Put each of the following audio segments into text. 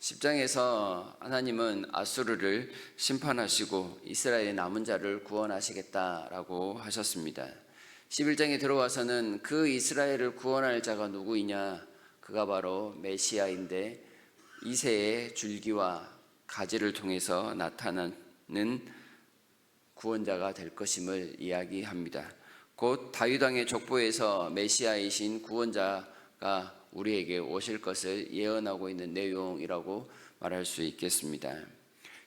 10장에서 하나님은 아수르를 심판하시고 이스라엘의 남은 자를 구원하시겠다라고 하셨습니다. 11장에 들어와서는 그 이스라엘을 구원할 자가 누구이냐? 그가 바로 메시아인데 이새의 줄기와 가지를 통해서 나타나는 구원자가 될 것임을 이야기합니다. 곧 다윗 왕의 족보에서 메시아이신 구원자가 우리에게 오실 것을 예언하고 있는 내용이라고 말할 수 있겠습니다.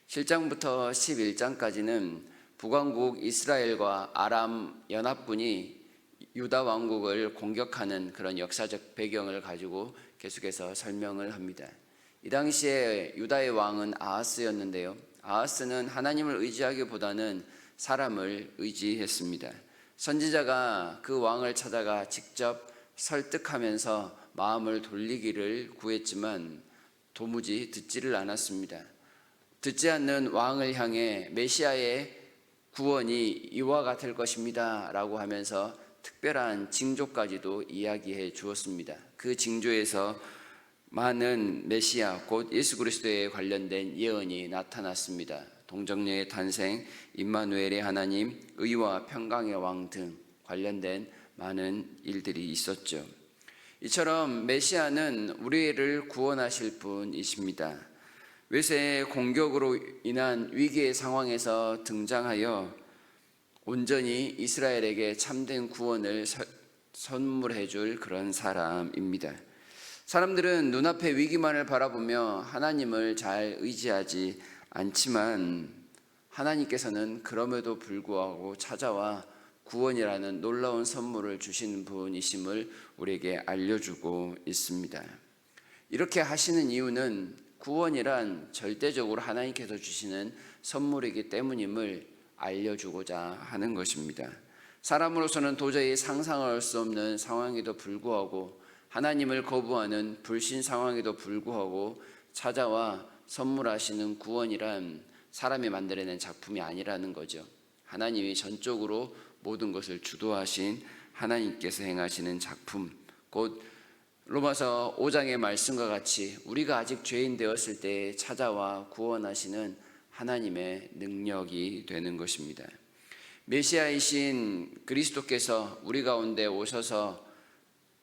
7장부터 11장까지는 북왕국 이스라엘과 아람 연합군이 유다 왕국을 공격하는 그런 역사적 배경을 가지고 계속해서 설명을 합니다. 이 당시에 유다의 왕은 아하스였는데요. 아하스는 하나님을 의지하기보다는 사람을 의지했습니다. 선지자가 그 왕을 찾아가 직접 설득하면서 마음을 돌리기를 구했지만 도무지 듣지를 않았습니다. 듣지 않는 왕을 향해 메시아의 구원이 이와 같을 것입니다 라고 하면서 특별한 징조까지도 이야기해 주었습니다. 그 징조에서 많은 메시아 곧 예수 그리스도에 관련된 예언이 나타났습니다. 동정녀의 탄생, 임마누엘의 하나님, 의와 평강의 왕 등 관련된 많은 일들이 있었죠. 이처럼 메시아는 우리를 구원하실 분이십니다. 외세의 공격으로 인한 위기의 상황에서 등장하여 온전히 이스라엘에게 참된 구원을 선물해 줄 그런 사람입니다. 사람들은 눈앞의 위기만을 바라보며 하나님을 잘 의지하지 않지만 하나님께서는 그럼에도 불구하고 찾아와 구원이라는 놀라운 선물을 주시는 분이심을 우리에게 알려주고 있습니다. 이렇게 하시는 이유는 구원이란 절대적으로 하나님께서 주시는 선물이기 때문임을 알려주고자 하는 것입니다. 사람으로서는 도저히 상상할 수 없는 상황에도 불구하고 하나님을 거부하는 불신 상황에도 불구하고 찾아와 선물하시는 구원이란 사람이 만들어낸 작품이 아니라는 거죠. 하나님이 전적으로 모든 것을 주도하신 하나님께서 행하시는 작품, 곧 로마서 5장의 말씀과 같이 우리가 아직 죄인 되었을 때 찾아와 구원하시는 하나님의 능력이 되는 것입니다. 메시아이신 그리스도께서 우리 가운데 오셔서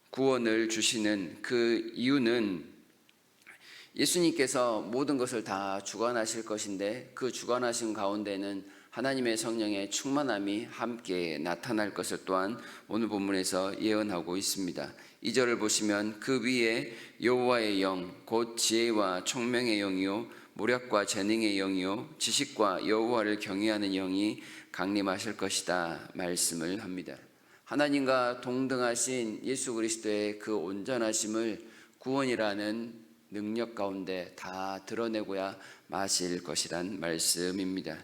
구원을 주시는 그 이유는 예수님께서 모든 것을 다 주관하실 것인데 그 주관하신 가운데는 하나님의 성령의 충만함이 함께 나타날 것을 또한 오늘 본문에서 예언하고 있습니다. 2절을 보시면 그 위에 여호와의 영 곧 지혜와 총명의 영이요 모략과 재능의 영이요 지식과 여호와를 경외하는 영이 강림하실 것이다 말씀을 합니다. 하나님과 동등하신 예수 그리스도의 그 온전하심을 구원이라는 능력 가운데 다 드러내고야 마실 것이란 말씀입니다.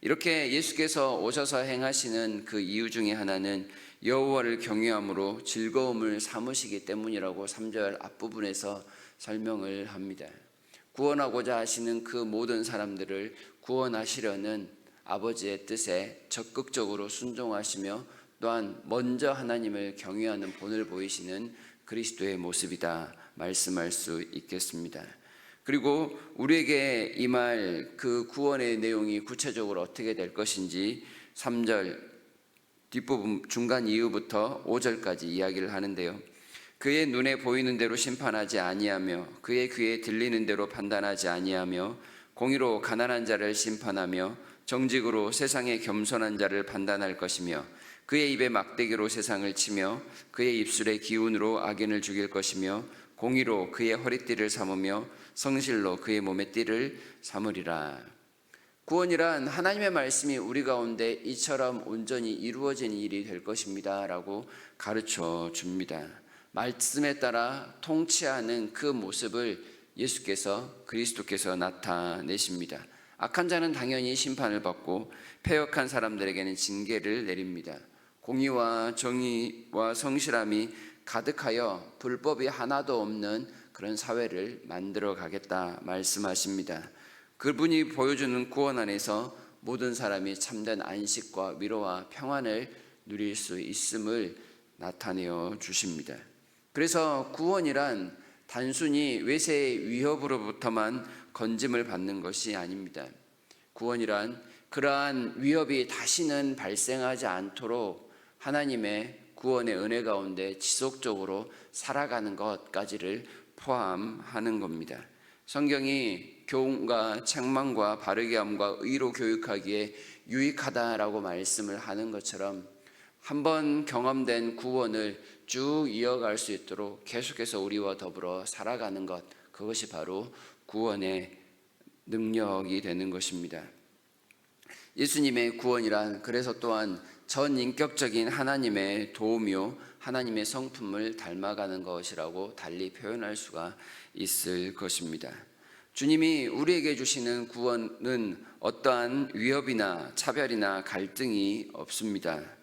이렇게 예수께서 오셔서 행하시는 그 이유 중에 하나는 여호와를 경외함으로 즐거움을 삼으시기 때문이라고 3절 앞부분에서 설명을 합니다. 구원하고자 하시는 그 모든 사람들을 구원하시려는 아버지의 뜻에 적극적으로 순종하시며 또한 먼저 하나님을 경외하는 본을 보이시는 그리스도의 모습이다 말씀할 수 있겠습니다. 그리고 우리에게 임할 그 구원의 내용이 구체적으로 어떻게 될 것인지 3절 뒷부분 중간 이후부터 5절까지 이야기를 하는데요. 그의 눈에 보이는 대로 심판하지 아니하며 그의 귀에 들리는 대로 판단하지 아니하며 공의로 가난한 자를 심판하며 정직으로 세상의 겸손한 자를 판단할 것이며 그의 입에 막대기로 세상을 치며 그의 입술의 기운으로 악인을 죽일 것이며 공의로 그의 허리띠를 삼으며 성실로 그의 몸의 띠를 삼으리라. 구원이란 하나님의 말씀이 우리 가운데 이처럼 온전히 이루어진 일이 될 것입니다 라고 가르쳐 줍니다. 말씀에 따라 통치하는 그 모습을 예수께서 그리스도께서 나타내십니다. 악한 자는 당연히 심판을 받고 패역한 사람들에게는 징계를 내립니다. 공의와 정의와 성실함이 가득하여 불법이 하나도 없는 그런 사회를 만들어 가겠다 말씀하십니다. 그분이 보여주는 구원 안에서 모든 사람이 참된 안식과 위로와 평안을 누릴 수 있음을 나타내어 주십니다. 그래서 구원이란 단순히 외세의 위협으로부터만 건짐을 받는 것이 아닙니다. 구원이란 그러한 위협이 다시는 발생하지 않도록 하나님의 구원의 은혜 가운데 지속적으로 살아가는 것까지를 포함하는 겁니다. 성경이 교훈과 책망과 바르게 함과 의로 교육하기에 유익하다라고 말씀을 하는 것처럼 한번 경험된 구원을 쭉 이어갈 수 있도록 계속해서 우리와 더불어 살아가는 것, 그것이 바로 구원의 능력이 되는 것입니다. 예수님의 구원이란 그래서 또한 전인격적인 하나님의 도우미요 하나님의 성품을 닮아가는 것이라고 달리 표현할 수가 있을 것입니다. 주님이 우리에게 주시는 구원은 어떠한 위협이나 차별이나 갈등이 없습니다.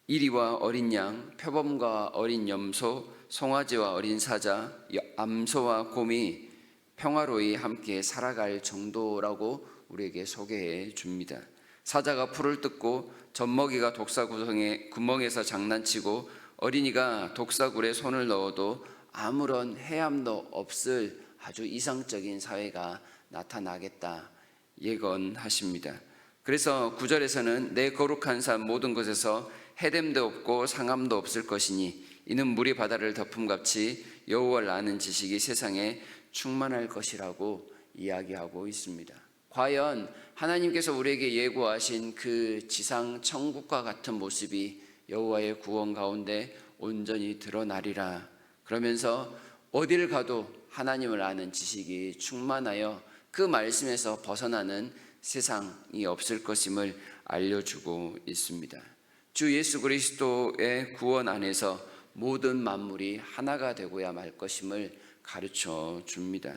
이리와 어린 양, 표범과 어린 염소, 송아지와 어린 사자, 암소와 곰이 평화로이 함께 살아갈 정도라고 우리에게 소개해 줍니다. 사자가 풀을 뜯고 젖먹이가 독사 구멍에서 장난치고 어린이가 독사굴에 손을 넣어도 아무런 해함도 없을 아주 이상적인 사회가 나타나겠다 예언하십니다. 그래서 9절에서는 내 거룩한 산 모든 것에서 해됨도 없고 상함도 없을 것이니 이는 물이 바다를 덮음같이 여호와를 아는 지식이 세상에 충만할 것이라고 이야기하고 있습니다. 과연 하나님께서 우리에게 예고하신 그 지상 천국과 같은 모습이 여호와의 구원 가운데 온전히 드러나리라. 그러면서 어디를 가도 하나님을 아는 지식이 충만하여 그 말씀에서 벗어나는 세상이 없을 것임을 알려주고 있습니다. 주 예수 그리스도의 구원 안에서 모든 만물이 하나가 되고야 말 것임을 가르쳐 줍니다.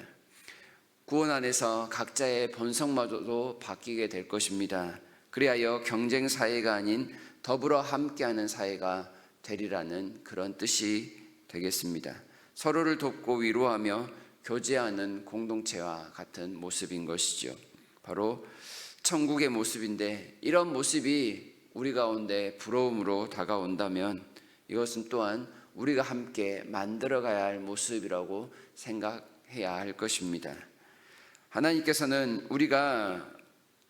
구원 안에서 각자의 본성마저도 바뀌게 될 것입니다. 그리하여 경쟁 사회가 아닌 더불어 함께하는 사회가 되리라는 그런 뜻이 되겠습니다. 서로를 돕고 위로하며 교제하는 공동체와 같은 모습인 것이죠. 바로 천국의 모습인데 이런 모습이 우리 가운데 부러움으로 다가온다면 이것은 또한 우리가 함께 만들어가야 할 모습이라고 생각해야 할 것입니다. 하나님께서는 우리가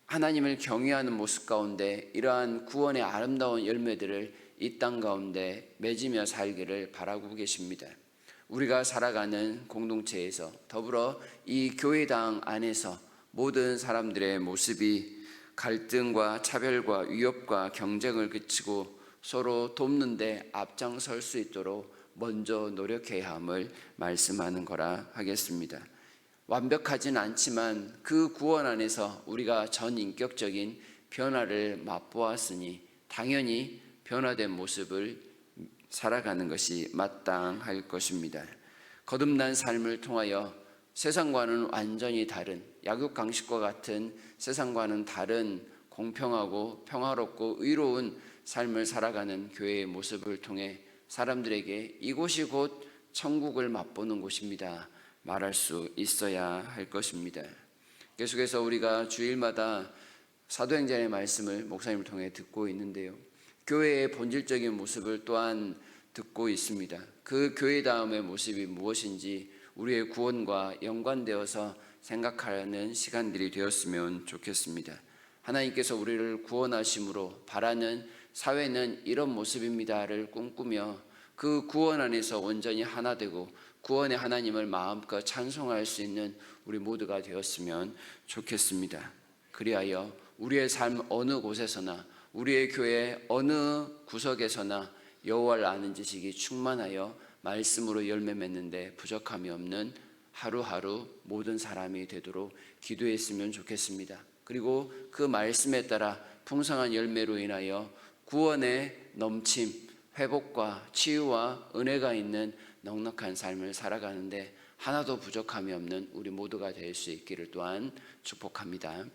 하나님을 경외하는 모습 가운데 이러한 구원의 아름다운 열매들을 이 땅 가운데 맺으며 살기를 바라고 계십니다. 우리가 살아가는 공동체에서 더불어 이 교회당 안에서 모든 사람들의 모습이 갈등과 차별과 위협과 경쟁을 그치고 서로 돕는데 앞장설 수 있도록 먼저 노력해야 함을 말씀하는 거라 하겠습니다. 완벽하진 않지만 그 구원 안에서 우리가 전인격적인 변화를 맛보았으니 당연히 변화된 모습을 살아가는 것이 마땅할 것입니다. 거듭난 삶을 통하여 세상과는 완전히 다른 약육강식과 같은 세상과는 다른 공평하고 평화롭고 의로운 삶을 살아가는 교회의 모습을 통해 사람들에게 이곳이 곧 천국을 맛보는 곳입니다 말할 수 있어야 할 것입니다. 계속해서 우리가 주일마다 사도행전의 말씀을 목사님을 통해 듣고 있는데요, 교회의 본질적인 모습을 또한 듣고 있습니다. 그 교회다움의 모습이 무엇인지 우리의 구원과 연관되어서 생각하는 시간들이 되었으면 좋겠습니다. 하나님께서 우리를 구원하심으로 바라는 사회는 이런 모습입니다를 꿈꾸며 그 구원 안에서 온전히 하나 되고 구원의 하나님을 마음껏 찬송할 수 있는 우리 모두가 되었으면 좋겠습니다. 그리하여 우리의 삶 어느 곳에서나 우리의 교회 어느 구석에서나 여호와를 아는 지식이 충만하여 말씀으로 열매 맺는데 부족함이 없는 하루하루 모든 사람이 되도록 기도했으면 좋겠습니다. 그리고 그 말씀에 따라 풍성한 열매로 인하여 구원의 넘침, 회복과 치유와 은혜가 있는 넉넉한 삶을 살아가는데 하나도 부족함이 없는 우리 모두가 될 수 있기를 또한 축복합니다.